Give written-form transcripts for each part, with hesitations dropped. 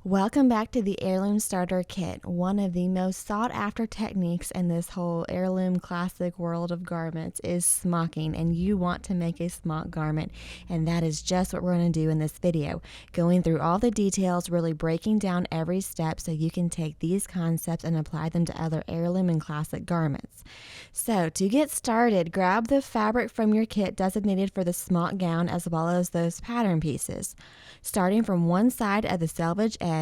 Welcome back to the Heirloom Starter Kit, one of the most sought after techniques in this whole heirloom classic world of garments is smocking, and you want to make a smock garment, and that is just what we're going to do in this video, going through all the details, really breaking down every step so you can take these concepts and apply them to other heirloom and classic garments. So to get started, grab the fabric from your kit designated for the smock gown as well as those pattern pieces. Starting from one side of the selvage edge,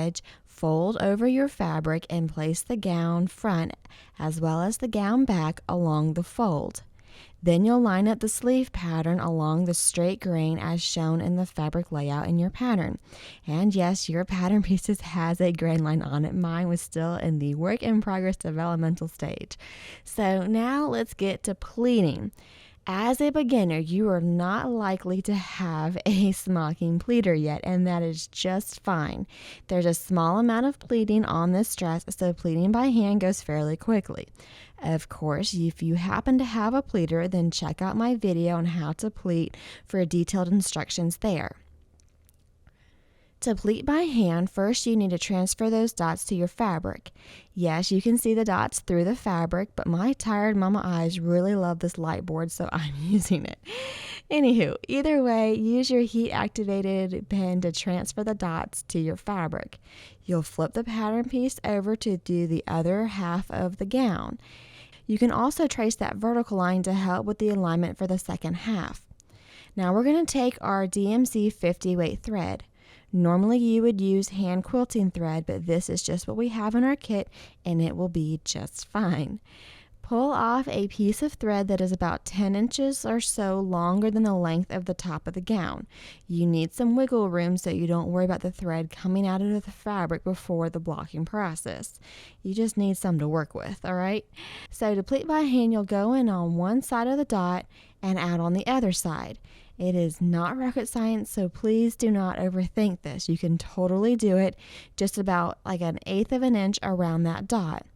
fold over your fabric and place the gown front as well as the gown back along the fold. Then you'll line up the sleeve pattern along the straight grain as shown in the fabric layout in your pattern. And yes, your pattern pieces has a grain line on it. Mine was still in the work in progress developmental stage. So now let's get to pleating. As a beginner, you are not likely to have a smocking pleater yet, and that is just fine. There's a small amount of pleating on this dress, so pleating by hand goes fairly quickly. Of course, if you happen to have a pleater, then check out my video on how to pleat for detailed instructions there. To pleat by hand, first you need to transfer those dots to your fabric. Yes, you can see the dots through the fabric, but my tired mama eyes really love this light board, so I'm using it. Anywho, either way, use your heat-activated pen to transfer the dots to your fabric. You'll flip the pattern piece over to do the other half of the gown. You can also trace that vertical line to help with the alignment for the second half. Now we're going to take our DMC 50 weight thread. Normally you would use hand quilting thread, but this is just what we have in our kit and it will be just fine. Pull off a piece of thread that is about 10 inches or so longer than the length of the top of the gown. You need some wiggle room so you don't worry about the thread coming out of the fabric before the blocking process. You just need some to work with, alright? So to pleat by hand, you'll go in on one side of the dot and out on the other side. It is not rocket science, so please do not overthink this. You can totally do it just about like 1/8 of an inch around that dot.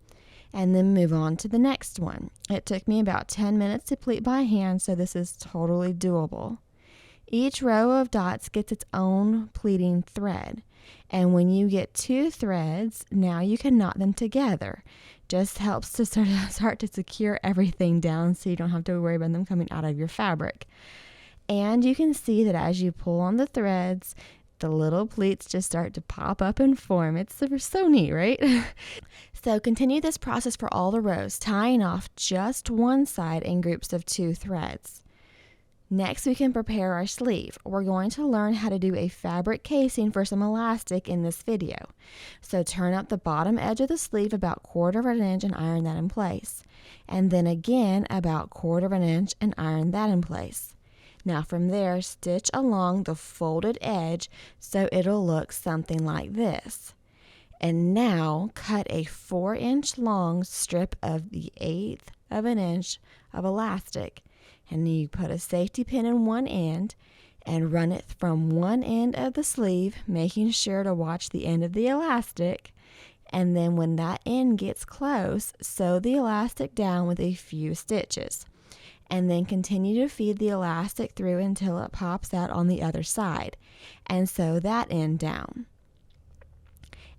And then move on to the next one. It took me about 10 minutes to pleat by hand, so this is totally doable. Each row of dots gets its own pleating thread. And when you get 2 threads, now you can knot them together. Just helps to start to secure everything down so you don't have to worry about them coming out of your fabric. And you can see that as you pull on the threads, the little pleats just start to pop up and form. It's so neat, right? So continue this process for all the rows, tying off just one side in groups of 2 threads. Next, we can prepare our sleeve. We're going to learn how to do a fabric casing for some elastic in this video. So turn up the bottom edge of the sleeve about 1/4 of an inch and iron that in place. And then again about 1/4 of an inch and iron that in place. Now from there, stitch along the folded edge so it'll look something like this. And now cut a 4-inch long strip of the 1/8 of an inch of elastic. And you put a safety pin in one end and run it from one end of the sleeve, making sure to watch the end of the elastic. And then when that end gets close, sew the elastic down with a few stitches. And then continue to feed the elastic through until it pops out on the other side, and sew that end down.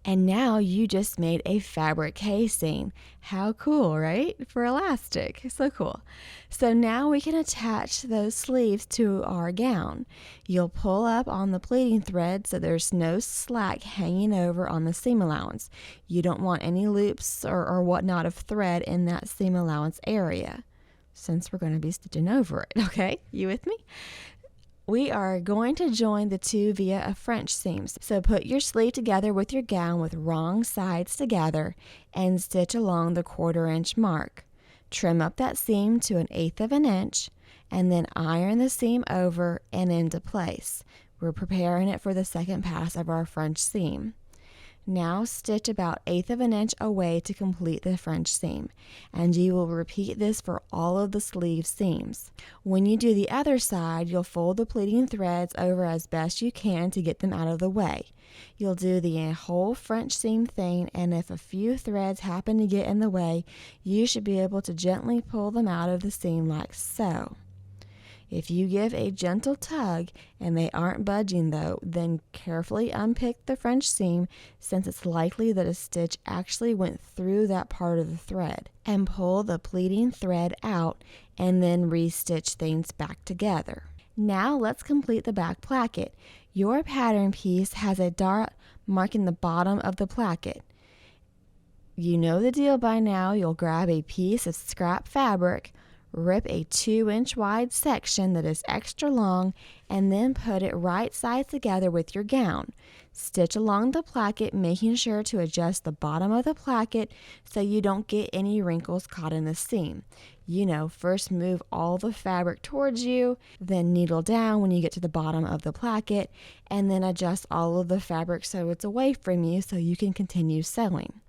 And now you just made a fabric casing. How cool, right? For elastic. So cool. So now we can attach those sleeves to our gown. You'll pull up on the pleating thread so there's no slack hanging over on the seam allowance. You don't want any loops or whatnot of thread in that seam allowance area, since we're going to be stitching over it. Okay, you with me? We are going to join the 2 via a French seam. So put your sleeve together with your gown with wrong sides together and stitch along the 1/4 inch mark. Trim up that seam to 1/8 of an inch and then iron the seam over and into place. We're preparing it for the second pass of our French seam. Now stitch about 1/8 of an inch away to complete the French seam, and you will repeat this for all of the sleeve seams. When you do the other side, you'll fold the pleating threads over as best you can to get them out of the way. You'll do the whole French seam thing, and if a few threads happen to get in the way, you should be able to gently pull them out of the seam like so. If you give a gentle tug and they aren't budging though, then carefully unpick the French seam, since it's likely that a stitch actually went through that part of the thread, and pull the pleating thread out and then re-stitch things back together. Now let's complete the back placket. Your pattern piece has a dot marking the bottom of the placket. You know the deal by now. You'll grab a piece of scrap fabric, rip a 2-inch wide section that is extra long, and then put it right sides together with your gown. Stitch along the placket, making sure to adjust the bottom of the placket so you don't get any wrinkles caught in the seam. First move all the fabric towards you, then needle down when you get to the bottom of the placket, and then adjust all of the fabric so it's away from you so you can continue sewing.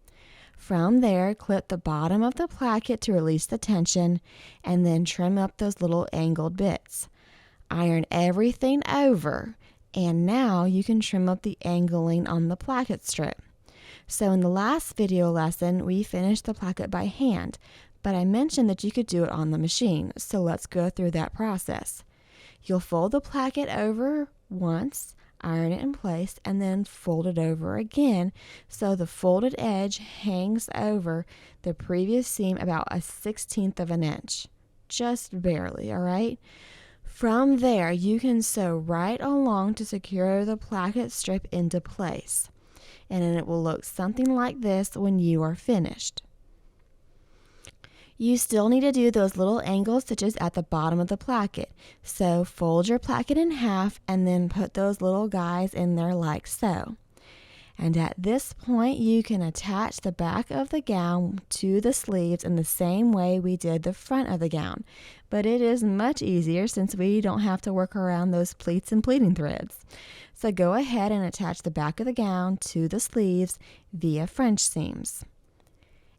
From there, clip the bottom of the placket to release the tension, and then trim up those little angled bits. Iron everything over, and now you can trim up the angling on the placket strip. So in the last video lesson, we finished the placket by hand, but I mentioned that you could do it on the machine, so let's go through that process. You'll fold the placket over once, iron it in place, and then fold it over again so the folded edge hangs over the previous seam about 1/16 of an inch. Just barely, all right? From there, you can sew right along to secure the placket strip into place, and then it will look something like this when you are finished. You still need to do those little angle stitches at the bottom of the placket. So fold your placket in half and then put those little guys in there like so. And at this point, you can attach the back of the gown to the sleeves in the same way we did the front of the gown. But it is much easier since we don't have to work around those pleats and pleating threads. So go ahead and attach the back of the gown to the sleeves via French seams.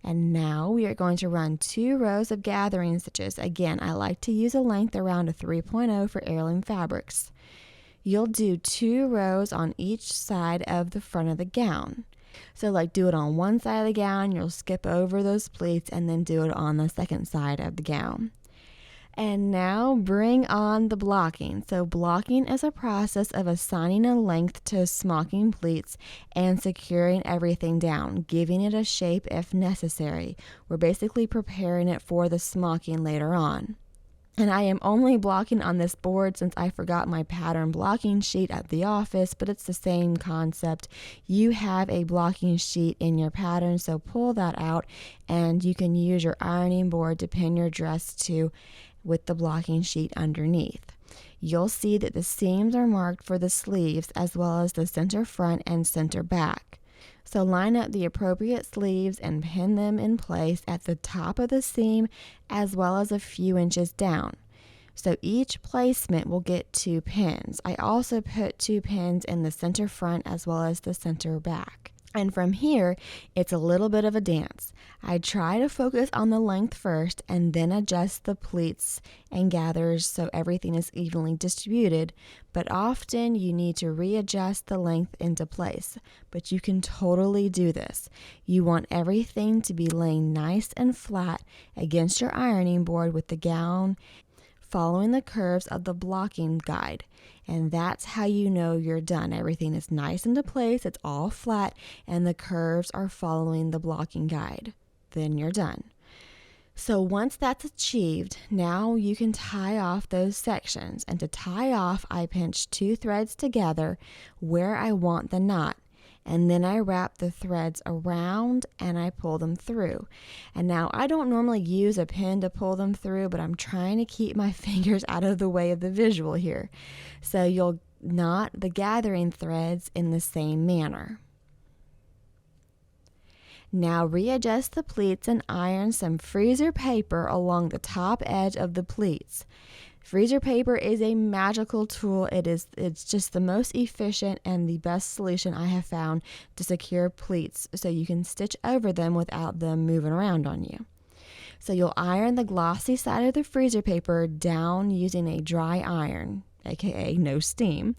And now we are going to run 2 rows of gathering stitches. Again, I like to use a length around a 3.0 for heirloom fabrics. You'll do 2 rows on each side of the front of the gown. So do it on one side of the gown, you'll skip over those pleats, and then do it on the second side of the gown. And now bring on the blocking. So blocking is a process of assigning a length to smocking pleats and securing everything down, giving it a shape if necessary. We're basically preparing it for the smocking later on. And I am only blocking on this board since I forgot my pattern blocking sheet at the office, but it's the same concept. You have a blocking sheet in your pattern, so pull that out and you can use your ironing board to pin your dress to with the blocking sheet underneath. You'll see that the seams are marked for the sleeves as well as the center front and center back. So line up the appropriate sleeves and pin them in place at the top of the seam as well as a few inches down. So each placement will get 2 pins. I also put 2 pins in the center front as well as the center back. And from here, it's a little bit of a dance. I try to focus on the length first and then adjust the pleats and gathers so everything is evenly distributed, but often you need to readjust the length into place. But you can totally do this. You want everything to be laying nice and flat against your ironing board with the gown following the curves of the blocking guide. And that's how you know you're done. Everything is nice into place, it's all flat, and the curves are following the blocking guide. Then you're done. So once that's achieved, now you can tie off those sections. And to tie off, I pinch 2 threads together where I want the knot. And then I wrap the threads around and I pull them through. And now I don't normally use a pin to pull them through, but I'm trying to keep my fingers out of the way of the visual here. So you'll knot the gathering threads in the same manner. Now readjust the pleats and iron some freezer paper along the top edge of the pleats. Freezer paper is a magical tool. It's just the most efficient and the best solution I have found to secure pleats so you can stitch over them without them moving around on you. So you'll iron the glossy side of the freezer paper down using a dry iron, aka no steam.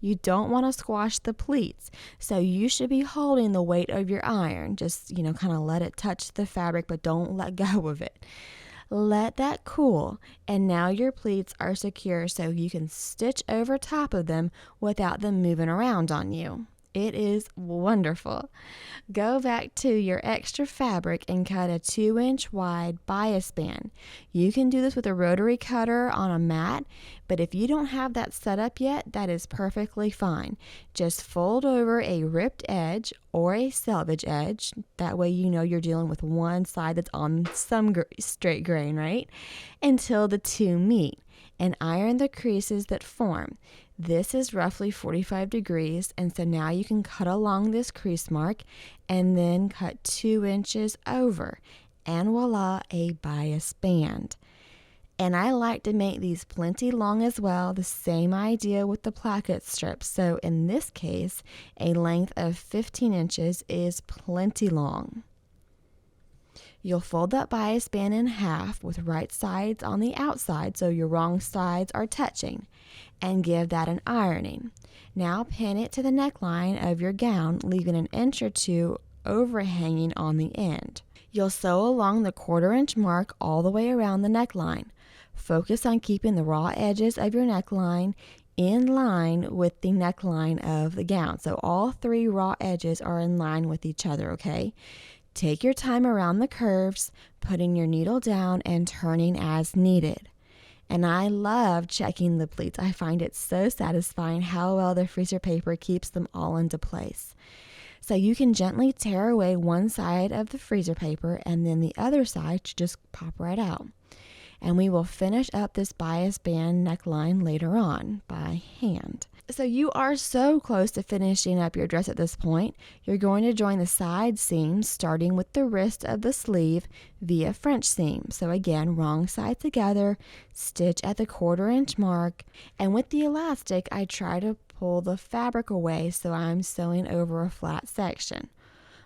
You don't want to squash the pleats, so you should be holding the weight of your iron. Just, kind of let it touch the fabric, but don't let go of it. Let that cool, and now your pleats are secure so you can stitch over top of them without them moving around on you. It is wonderful. Go back to your extra fabric and cut a 2-inch wide bias band. You can do this with a rotary cutter on a mat, but if you don't have that set up yet, that is perfectly fine. Just fold over a ripped edge or a selvage edge. That way you know you're dealing with one side that's on some straight grain, right? Until the two meet, and iron the creases that form. This is roughly 45 degrees, and so now you can cut along this crease mark and then cut 2 inches over, and voila, a bias band. And I like to make these plenty long as well, the same idea with the placket strips. So in this case, a length of 15 inches is plenty long. You'll fold that bias band in half with right sides on the outside so your wrong sides are touching, and give that an ironing. Now pin it to the neckline of your gown, leaving an inch or two overhanging on the end. You'll sew along the 1/4 inch mark all the way around the neckline. Focus on keeping the raw edges of your neckline in line with the neckline of the gown. So all 3 raw edges are in line with each other, okay? Take your time around the curves, putting your needle down and turning as needed. And I love checking the pleats. I find it so satisfying how well the freezer paper keeps them all into place. So you can gently tear away one side of the freezer paper, and then the other side should just pop right out. And we will finish up this bias band neckline later on by hand. So you are so close to finishing up your dress at this point. You're going to join the side seams starting with the wrist of the sleeve via French seam. So again, wrong side together, stitch at the 1/4 inch mark, and with the elastic I try to pull the fabric away so I'm sewing over a flat section.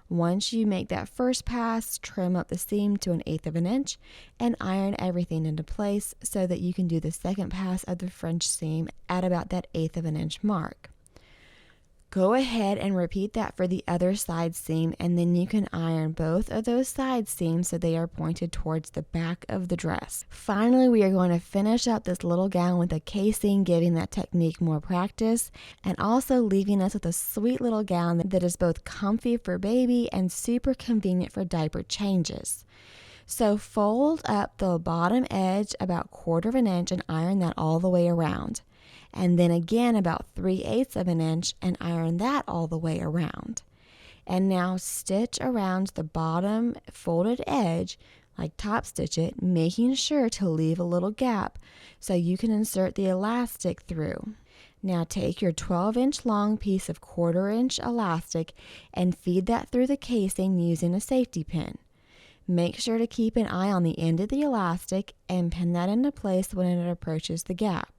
Once you make that first pass, trim up the seam to 1/8 of an inch and iron everything into place so that you can do the second pass of the French seam at about that 1/8 of an inch mark. Go ahead and repeat that for the other side seam, and then you can iron both of those side seams so they are pointed towards the back of the dress. Finally, we are going to finish up this little gown with a casing, giving that technique more practice, and also leaving us with a sweet little gown that is both comfy for baby and super convenient for diaper changes. So fold up the bottom edge about 1/4 of an inch and iron that all the way around. And then again about 3/8 of an inch and iron that all the way around. And now stitch around the bottom folded edge, like top stitch it, making sure to leave a little gap so you can insert the elastic through. Now take your 12-inch long piece of 1/4 inch elastic and feed that through the casing using a safety pin. Make sure to keep an eye on the end of the elastic and pin that into place when it approaches the gap.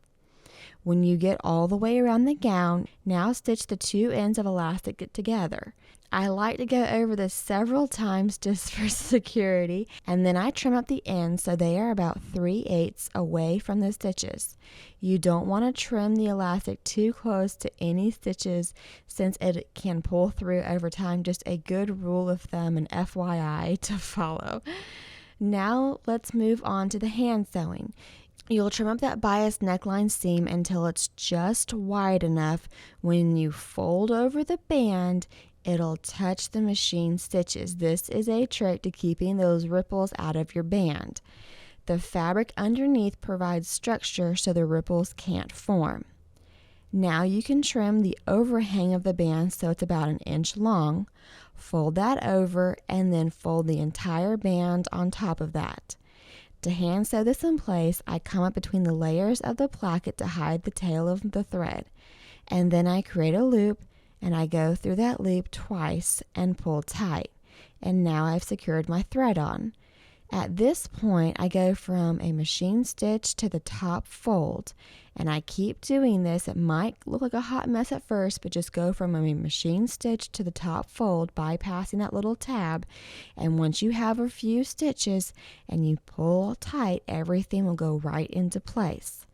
When you get all the way around the gown, now stitch the 2 ends of elastic together. I like to go over this several times just for security, and then I trim up the ends so they are about 3/8 away from the stitches. You don't want to trim the elastic too close to any stitches since it can pull through over time. Just a good rule of thumb and FYI to follow. Now let's move on to the hand sewing. You'll trim up that bias neckline seam until it's just wide enough. When you fold over the band, it'll touch the machine stitches. This is a trick to keeping those ripples out of your band. The fabric underneath provides structure so the ripples can't form. Now you can trim the overhang of the band so it's about 1 inch long. Fold that over and then fold the entire band on top of that. To hand sew this in place, I come up between the layers of the placket to hide the tail of the thread, and then I create a loop and I go through that loop twice and pull tight, and now I've secured my thread on. At this point, I go from a machine stitch to the top fold, and I keep doing this. It might look like a hot mess at first, but just go from a machine stitch to the top fold, bypassing that little tab, and once you have a few stitches and you pull tight, everything will go right into place.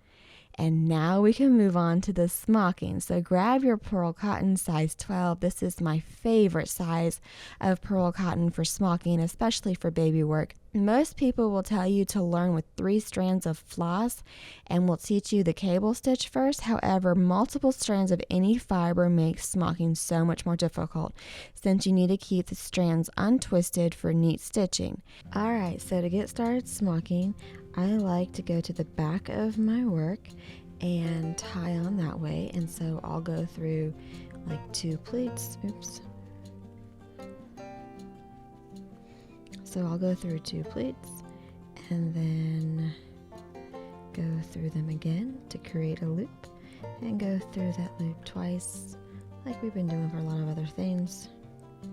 And now we can move on to the smocking. So grab your pearl cotton size 12. This is my favorite size of pearl cotton for smocking, especially for baby work. Most people will tell you to learn with 3 strands of floss and will teach you the cable stitch first. However, multiple strands of any fiber makes smocking so much more difficult since you need to keep the strands untwisted for neat stitching. Alright, so to get started smocking, I like to go to the back of my work and tie on that way, and so I'll go through like 2 pleats. So I'll go through 2 pleats and then go through them again to create a loop, and go through that loop twice like we've been doing for a lot of other things.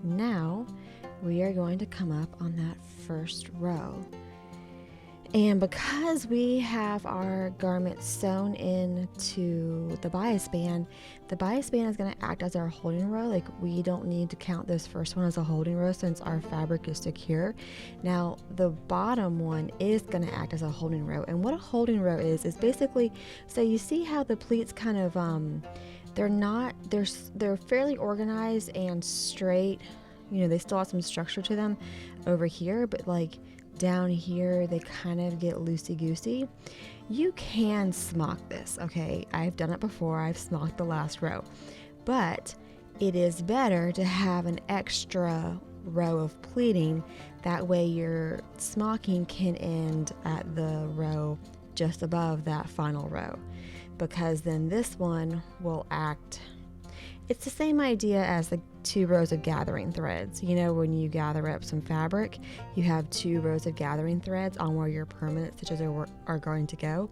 Now we are going to come up on that first row. And because we have our garment sewn into the bias band is going to act as our holding row. Like, we don't need to count this first one as a holding row since our fabric is secure. Now, the bottom one is going to act as a holding row. And what a holding row is basically, so you see how the pleats kind of, they're fairly organized and straight. You know, they still have some structure to them over here, but like, down here they kind of get loosey-goosey. You can smock this, okay? I've done it before. I've smocked the last row, but it is better to have an extra row of pleating. That way your smocking can end at the row just above that final row, because then this one will act, it's the same idea as the 2 rows of gathering threads. You know, when you gather up some fabric, you have 2 rows of gathering threads on where your permanent stitches are going to go.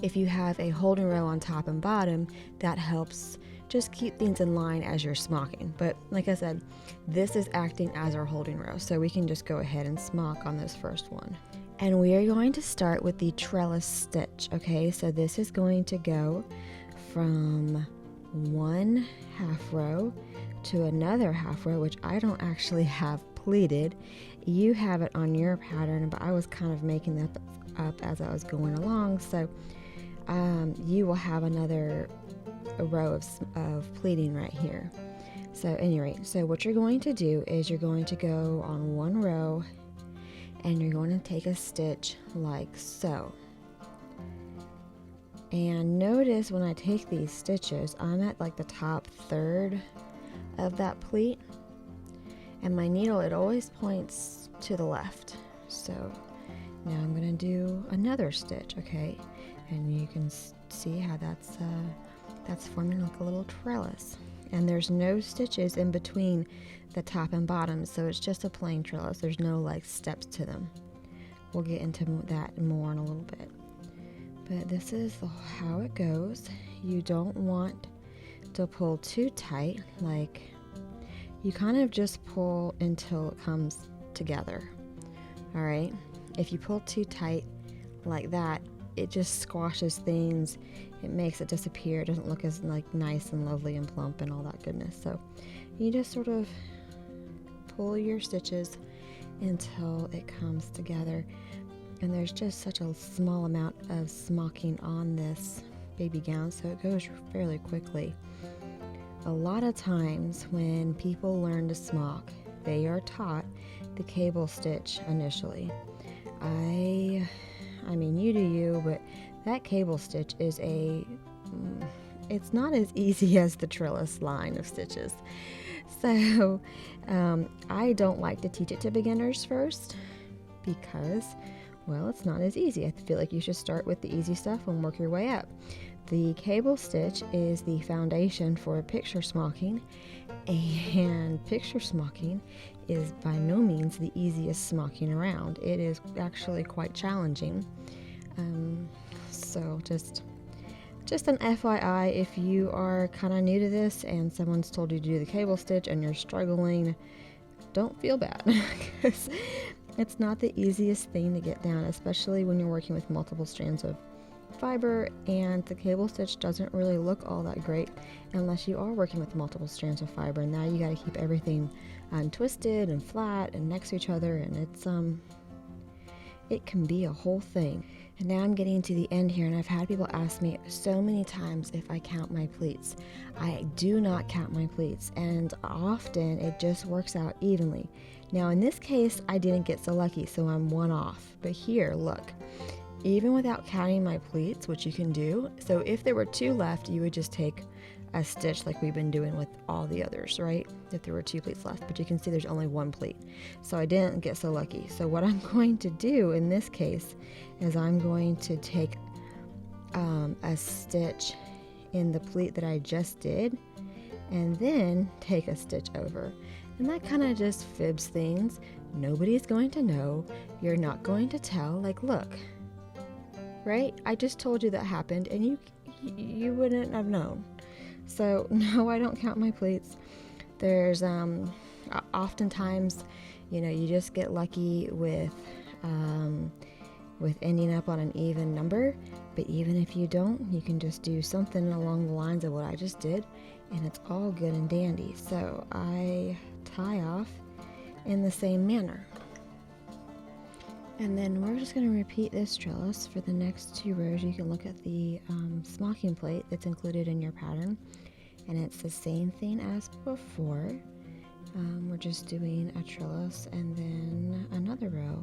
If you have a holding row on top and bottom, that helps just keep things in line as you're smocking. But like I said, this is acting as our holding row, so we can just go ahead and smock on this first one. And we are going to start with the trellis stitch, okay? So this is going to go from 1 half row to another half row, which I don't actually have pleated. You have it on your pattern, but I was kind of making that up as I was going along. So you will have another row of pleating right here. So at any rate, so what you're going to do is you're going to go on 1 row and you're going to take a stitch like so. And notice when I take these stitches, I'm at like the top third of that pleat, and my needle, it always points to the left. So now I'm going to do another stitch, okay? And you can see how that's forming like a little trellis. And there's no stitches in between the top and bottom, so it's just a plain trellis. There's no like steps to them. We'll get into that more in a little bit. But this is how it goes. You don't want to pull too tight, like you kind of just pull until it comes together. All right, if you pull too tight like that, it just squashes things. It makes it disappear. It doesn't look as like nice and lovely and plump and all that goodness. So you just sort of pull your stitches until it comes together. And there's just such a small amount of smocking on this baby gown, so it goes fairly quickly. A lot of times when people learn to smock, they are taught the cable stitch initially. I mean, you do you, but that cable stitch is it's not as easy as the trellis line of stitches. So I don't like to teach it to beginners first because, well, it's not as easy. I feel like you should start with the easy stuff and work your way up. The cable stitch is the foundation for picture smocking, and picture smocking is by no means the easiest smocking around. It is actually quite challenging. So just an FYI, if you are kind of new to this and someone's told you to do the cable stitch and you're struggling, don't feel bad because it's not the easiest thing to get down, especially when you're working with multiple strands of fiber, and the cable stitch doesn't really look all that great unless you are working with multiple strands of fiber. Now you got to keep everything untwisted and flat and next to each other, and It can be a whole thing. And now I'm getting to the end here, and I've had people ask me so many times if I count my pleats. I do not count my pleats, and often it just works out evenly. Now in this case, I didn't get so lucky, so I'm one off. But here, look, even without counting my pleats, which you can do, so if there were 2 left, you would just take a stitch like we've been doing with all the others, right? If there were 2 pleats left, but you can see there's only 1 pleat. So I didn't get so lucky. So what I'm going to do in this case is I'm going to take a stitch in the pleat that I just did, and then take a stitch over. And that kind of just fibs things. Nobody's going to know. You're not going to tell. Like, look, right? I just told you that happened, and you wouldn't have known. So no, I don't count my pleats. There's oftentimes, you just get lucky with ending up on an even number. But even if you don't, you can just do something along the lines of what I just did, and it's all good and dandy. So I tie off in the same manner. And then we're just going to repeat this trellis for the next 2 rows. You can look at the smocking plate that's included in your pattern, and it's the same thing as before. We're just doing a trellis and then another row.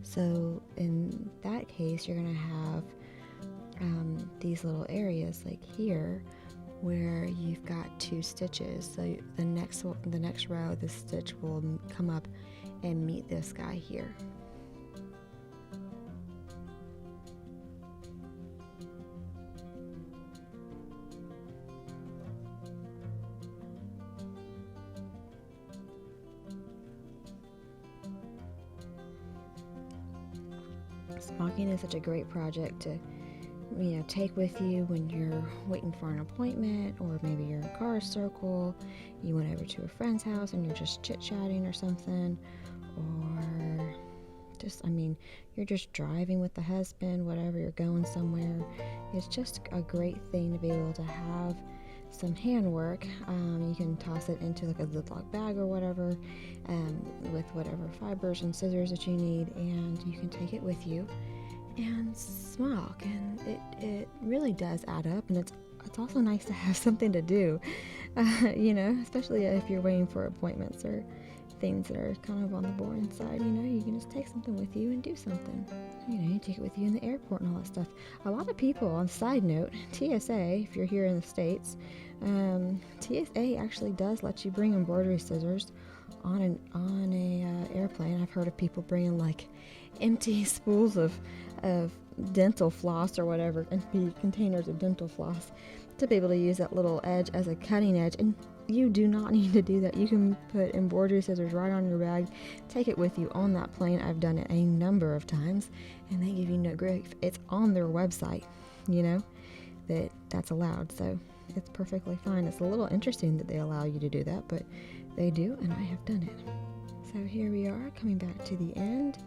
So in that case, you're going to have these little areas like here where you've got 2 stitches. So the next row, the stitch will come up and meet this guy here. Smocking is such a great project to take with you when you're waiting for an appointment, or maybe you're in a car circle, you went over to a friend's house and you're just chit-chatting or something, or just, you're just driving with the husband, whatever, you're going somewhere. It's just a great thing to be able to have some handwork. You can toss it into like a Ziploc bag or whatever, with whatever fibers and scissors that you need, and you can take it with you and smock, and it really does add up, and it's also nice to have something to do, especially if you're waiting for appointments or things that are kind of on the boring side. You can just take something with you and do something. You take it with you in the airport and all that stuff. A lot of people, on side note, TSA, if you're here in the States, TSA actually does let you bring embroidery scissors on a airplane. I've heard of people bringing like empty spools of dental floss or whatever, empty containers of dental floss, to be able to use that little edge as a cutting edge. And you do not need to do that. You can put embroidery scissors right on your bag, take it with you on that plane. I've done it a number of times, and they give you no grief. It's on their website, that's allowed, so it's perfectly fine. It's a little interesting that they allow you to do that, but they do, and I have done it. So here we are, coming back to the end,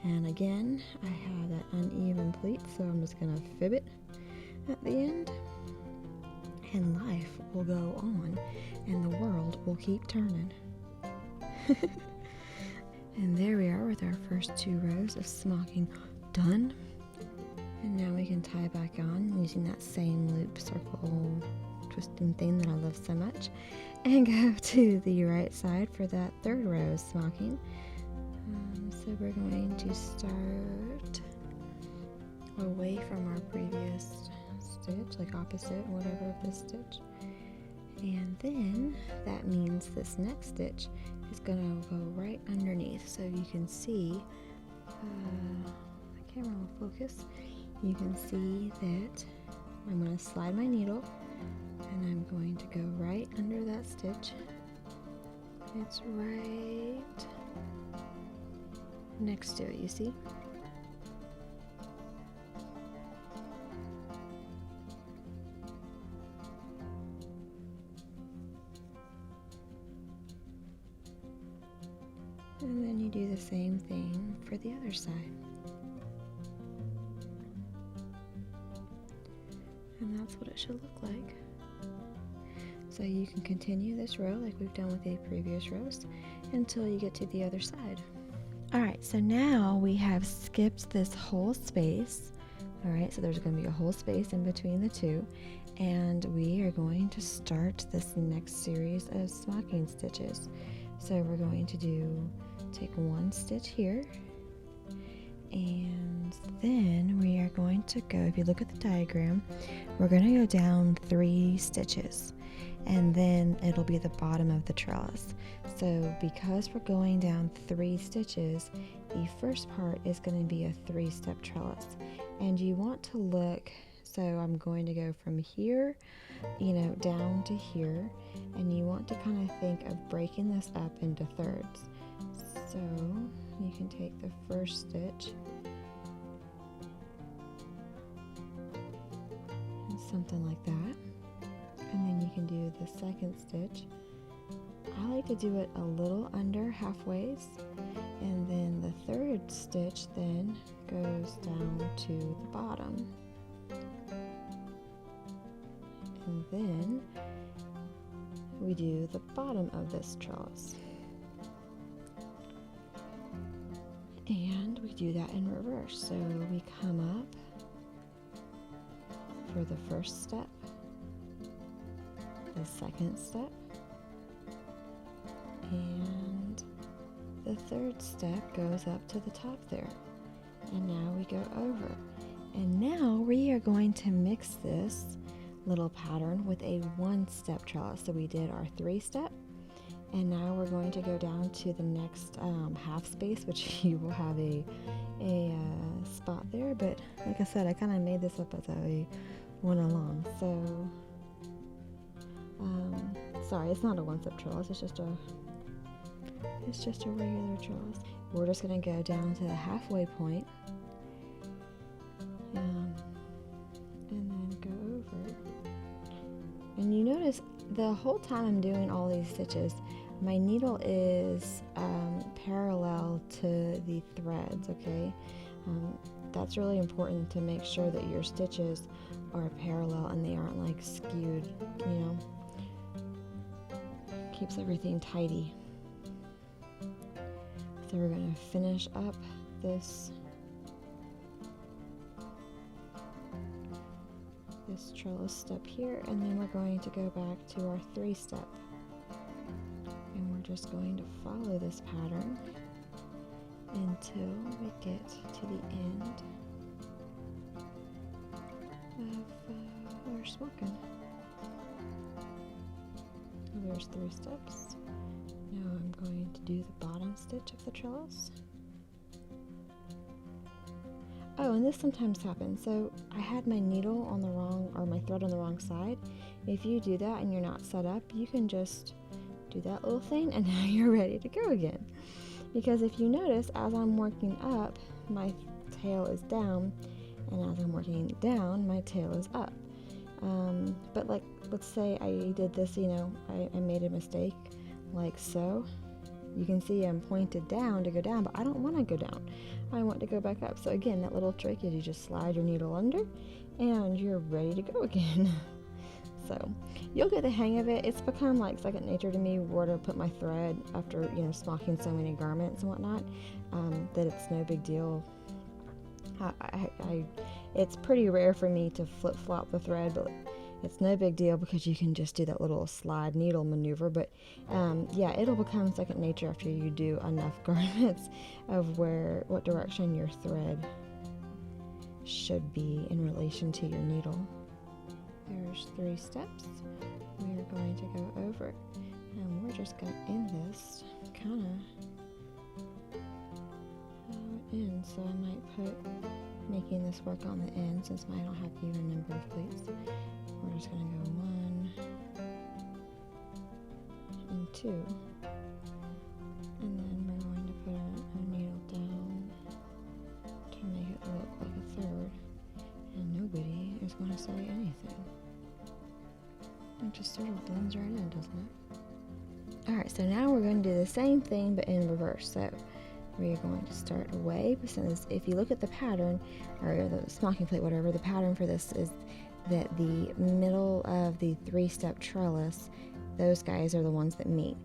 and again, I have that uneven pleat, so I'm just going to fib it at the end, and life will go on, and the world will keep turning. And there we are with our first 2 rows of smocking done. And now we can tie back on using that same loop circle twisting thing that I love so much, and go to the right side for that 3rd row of smocking. So we're going to start away from our previous stitch, like opposite whatever of this stitch, and then that means this next stitch is going to go right underneath. So you can see, the camera will focus, you can see that I'm going to slide my needle and I'm going to go right under that stitch. It's right next to it, you see? And then you do the same thing for the other side. And that's what it should look like. So you can continue this row like we've done with the previous rows until you get to the other side. Alright, so now we have skipped this whole space. Alright, so there's going to be a whole space in between the two, and we are going to start this next series of smocking stitches. So we're going to take one stitch here, and then we are going to go, if you look at the diagram, we're going to go down 3 stitches, and then it'll be the bottom of the trellis. So because we're going down 3 stitches, the first part is going to be a 3-step trellis, and you want to look, so I'm going to go from here, down to here, and you want to kind of think of breaking this up into thirds. So you can take the first stitch and something like that, and then you can do the second stitch. I like to do it a little under halfways, and then the third stitch then goes down to the bottom, and then we do the bottom of this trellis, and we do that in reverse. So we come up for the first step, the second step, and the third step goes up to the top there, and now we go over, and now we are going to mix this little pattern with a 1-step trellis. So we did our 3-step, and now we're going to go down to the next half space, which you will have a spot there, but like I said, I kind of made this up as I went along. So sorry, it's not a 1-step trellis, it's just a regular trellis. We're just going to go down to the halfway point, and then go over. And you notice the whole time I'm doing all these stitches, my needle is parallel to the threads, okay? That's really important to make sure that your stitches are parallel and they aren't like skewed, Keeps everything tidy. So we're going to finish up this trellis step here, and then we're going to go back to our 3-step, and we're just going to follow this pattern until we get to the end of our smocking. So there's 3 steps. Now I'm going to do the bottom stitch of the trellis. Oh, and this sometimes happens. So I had my needle on the wrong, or my thread on the wrong side. If you do that and you're not set up, you can just do that little thing and now you're ready to go again. Because if you notice, as I'm working up, my tail is down, and as I'm working down, my tail is up. But like, let's say I did this, I made a mistake, like so. You can see I'm pointed down to go down, but I don't want to go down. I want to go back up. So again, that little trick is you just slide your needle under and you're ready to go again. So you'll get the hang of it. It's become like second nature to me where to put my thread after, smocking so many garments and whatnot, that it's no big deal. It's pretty rare for me to flip-flop the thread, but it's no big deal because you can just do that little slide needle maneuver. But yeah, it'll become second nature after you do enough garments of what direction your thread should be in relation to your needle. There's 3 steps. We're going to go over, and we're just going to end this kind of end. So I might put making this work on the end since I don't have even number of pleats. We're just going to go 1 and 2, and then we're going to put a needle down to make it look like a third, and nobody is going to say anything. It just sort of blends right in, doesn't it? Alright, so now we're going to do the same thing but in reverse. So we're going to start away, because if you look at the pattern, or the smocking plate, whatever, the pattern for this is that the middle of the 3-step trellis, those guys are the ones that meet.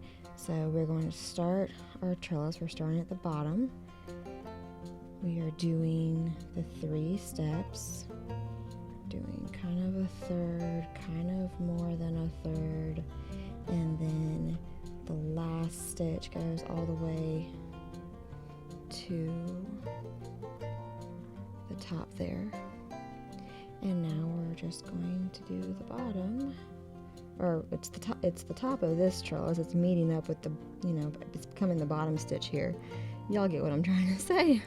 So we're going to start our trellis. We're starting at the bottom. We are doing the 3 steps, doing kind of a third, kind of more than a third, and then the last stitch goes all the way to the top there. And now we're just going to do the bottom, or it's the top of this trellis. It's meeting up with the, it's becoming the bottom stitch here. Y'all get what I'm trying to say.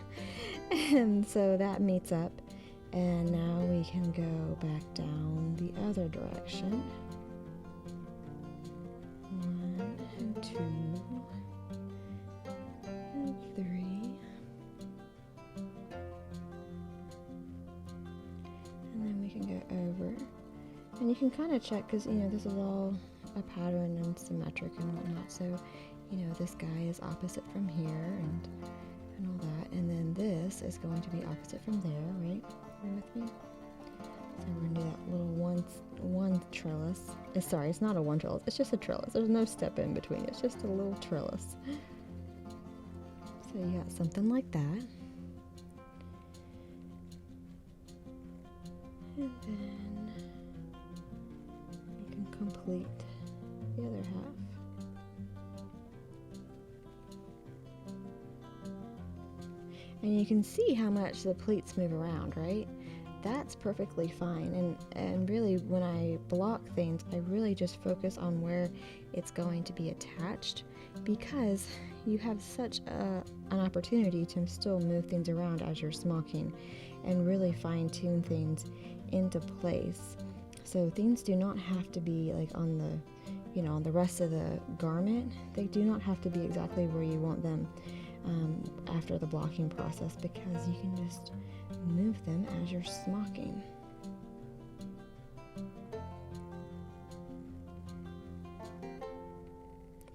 And so that meets up, and now we can go back down the other direction. 1 and 2 and 3. And then we can go over. And you can kind of check, because this is all a pattern and symmetric and whatnot. So, this guy is opposite from here and all that. And then this is going to be opposite from there, right? Are you with me? So we're going to do that little one trellis. Sorry, it's not a one trellis. It's just a trellis. There's no step in between. It's just a little trellis. So you got something like that. And then you can complete the other half. And you can see how much the pleats move around, right? That's perfectly fine. And really, when I block things, I really just focus on where it's going to be attached, because you have such an opportunity to still move things around as you're smocking and really fine-tune things into place. So things do not have to be like on the rest of the garment. They do not have to be exactly where you want them after the blocking process, because you can just move them as you're smocking.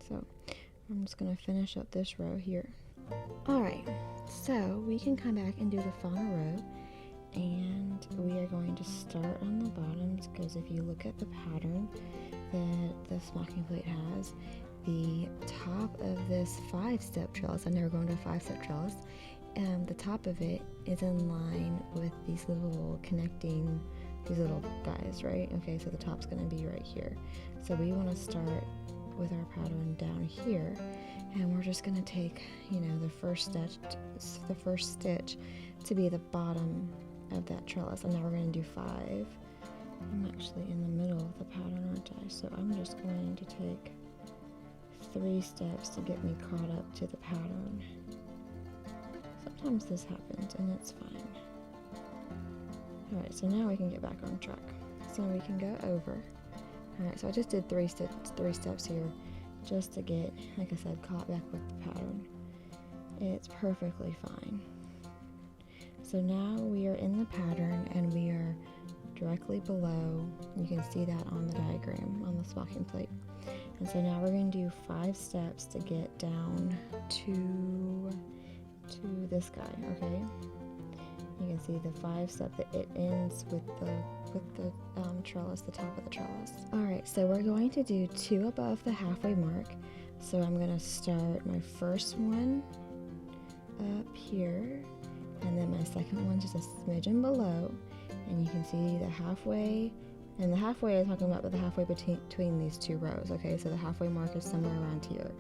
So I'm just going to finish up this row here. Alright, so we can come back and do the final row, and we are going to start on the bottoms, because if you look at the pattern that the smocking plate has, the top of this 5-step trellis, I never go into a 5-step trellis, the top of it is in line with these little connecting, these little guys, right? Okay, so the top's going to be right here. So we want to start with our pattern down here, and we're just going to take, the first stitch to be the bottom of that trellis, and now we're going to do 5. I'm actually in the middle of the pattern, aren't I? So I'm just going to take 3 steps to get me caught up to the pattern. Sometimes this happens, and it's fine. Alright, so now we can get back on track. So we can go over. Alright, so I just did 3 steps here just to get, like I said, caught back with the pattern. It's perfectly fine. So now we are in the pattern, and we are directly below. You can see that on the diagram on the smocking plate. And so now we're going to do 5 steps to get down to this guy, okay? You can see the 5 step that it ends with the trellis, the top of the trellis. Alright, so we're going to do 2 above the halfway mark. So I'm going to start my first one up here, and then my second one just a smidgen below, and you can see the halfway. And the halfway I'm talking about, but the halfway between these 2 rows, okay? So the halfway mark is somewhere around here.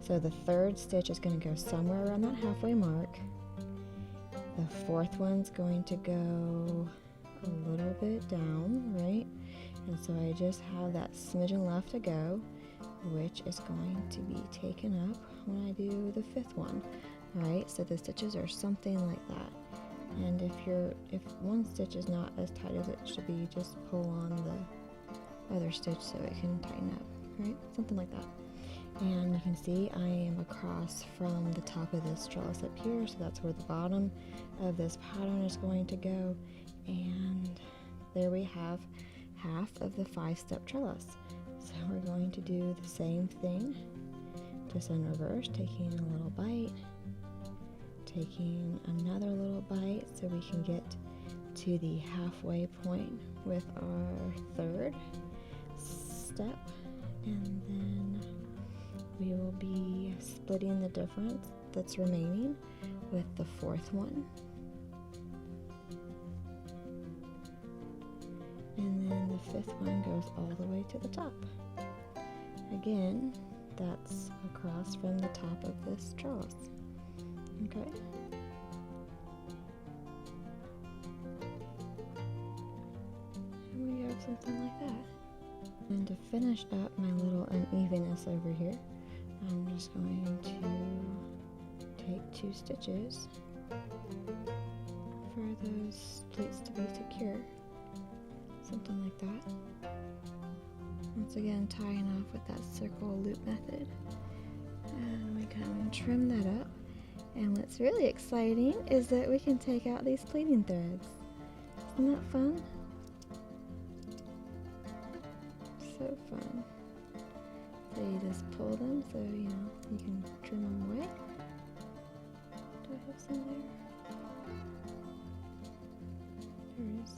So the 3rd stitch is going to go somewhere around that halfway mark. The 4th one's going to go a little bit down, right? And so I just have that smidgen left to go, which is going to be taken up when I do the 5th one, right? So the stitches are something like that. And if one stitch is not as tight as it should be, just pull on the other stitch so it can tighten up, right? Something like that. And you can see I am across from the top of this trellis up here, so that's where the bottom of this pattern is going to go. And there we have half of the 5-step trellis. So we're going to do the same thing, just in reverse, taking a little bite, taking another little bite so we can get to the halfway point with our 3rd step, and then we will be splitting the difference that's remaining with the fourth one. And then the fifth one goes all the way to the top. Again, that's across from the top of this trellis. Okay. And we have something like that. And to finish up my little unevenness over here, I'm just going to take 2 stitches for those pleats to be secure. Something like that. Once again, tying off with that circle loop method. And we come and trim that up. And what's really exciting is that we can take out these pleating threads. Isn't that fun? So fun. So you just pull them so you can trim them away. Do I have some there? There it is.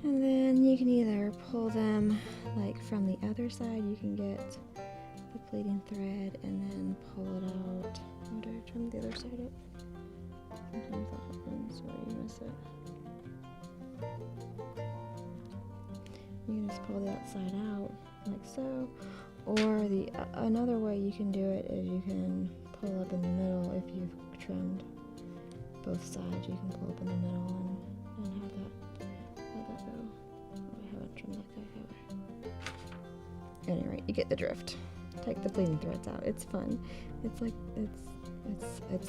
And then you can either pull them like from the other side, you can get the pleating thread and then pull it out. Or do I trim the other side up? Sometimes that happens where you miss it. You can just pull the outside out like so. Or another way you can do it is you can pull up in the middle. If you've trimmed both sides, you can pull up in the middle and have that go. Oh, I haven't trimmed that guy either. Anyway, you get the drift. Take the pleating threads out. It's fun. It's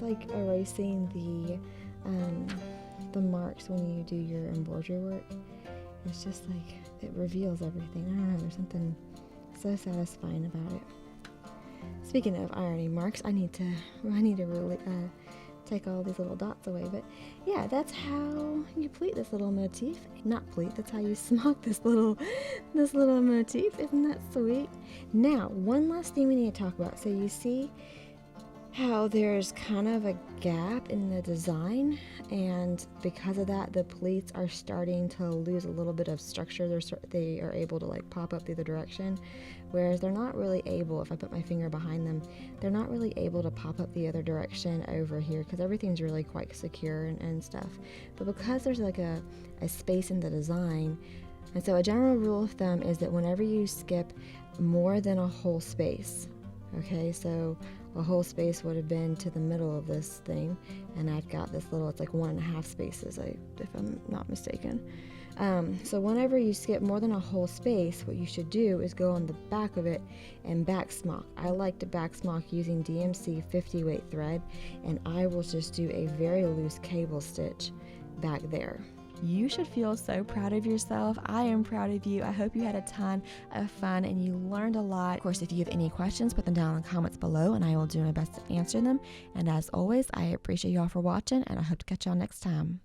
like erasing the marks when you do your embroidery work. It's just like it reveals everything. I don't know. There's something so satisfying about it. Speaking of ironing marks, I need to really take all these little dots away. But yeah, that's how you pleat this little motif. Not pleat, that's how you smock this little motif. Isn't that sweet? Now, one last thing we need to talk about. So you see how there's kind of a gap in the design, and because of that, the pleats are starting to lose a little bit of structure. They are able to like pop up the other direction, whereas they're not really able, if I put my finger behind them, they're not really able to pop up the other direction over here because everything's really quite secure and stuff. But because there's like a space in the design, and so a general rule of thumb is that whenever you skip more than a whole space, okay, so a whole space would have been to the middle of this thing, and I've got this little, it's like 1.5 spaces, if I'm not mistaken. So whenever you skip more than a whole space, what you should do is go on the back of it and back smock. I like to back smock using DMC 50 weight thread, and I will just do a very loose cable stitch back there. You should feel so proud of yourself. I am proud of you. I hope you had a ton of fun and you learned a lot. Of course, if you have any questions, put them down in the comments below and I will do my best to answer them. And as always, I appreciate y'all for watching and I hope to catch y'all next time.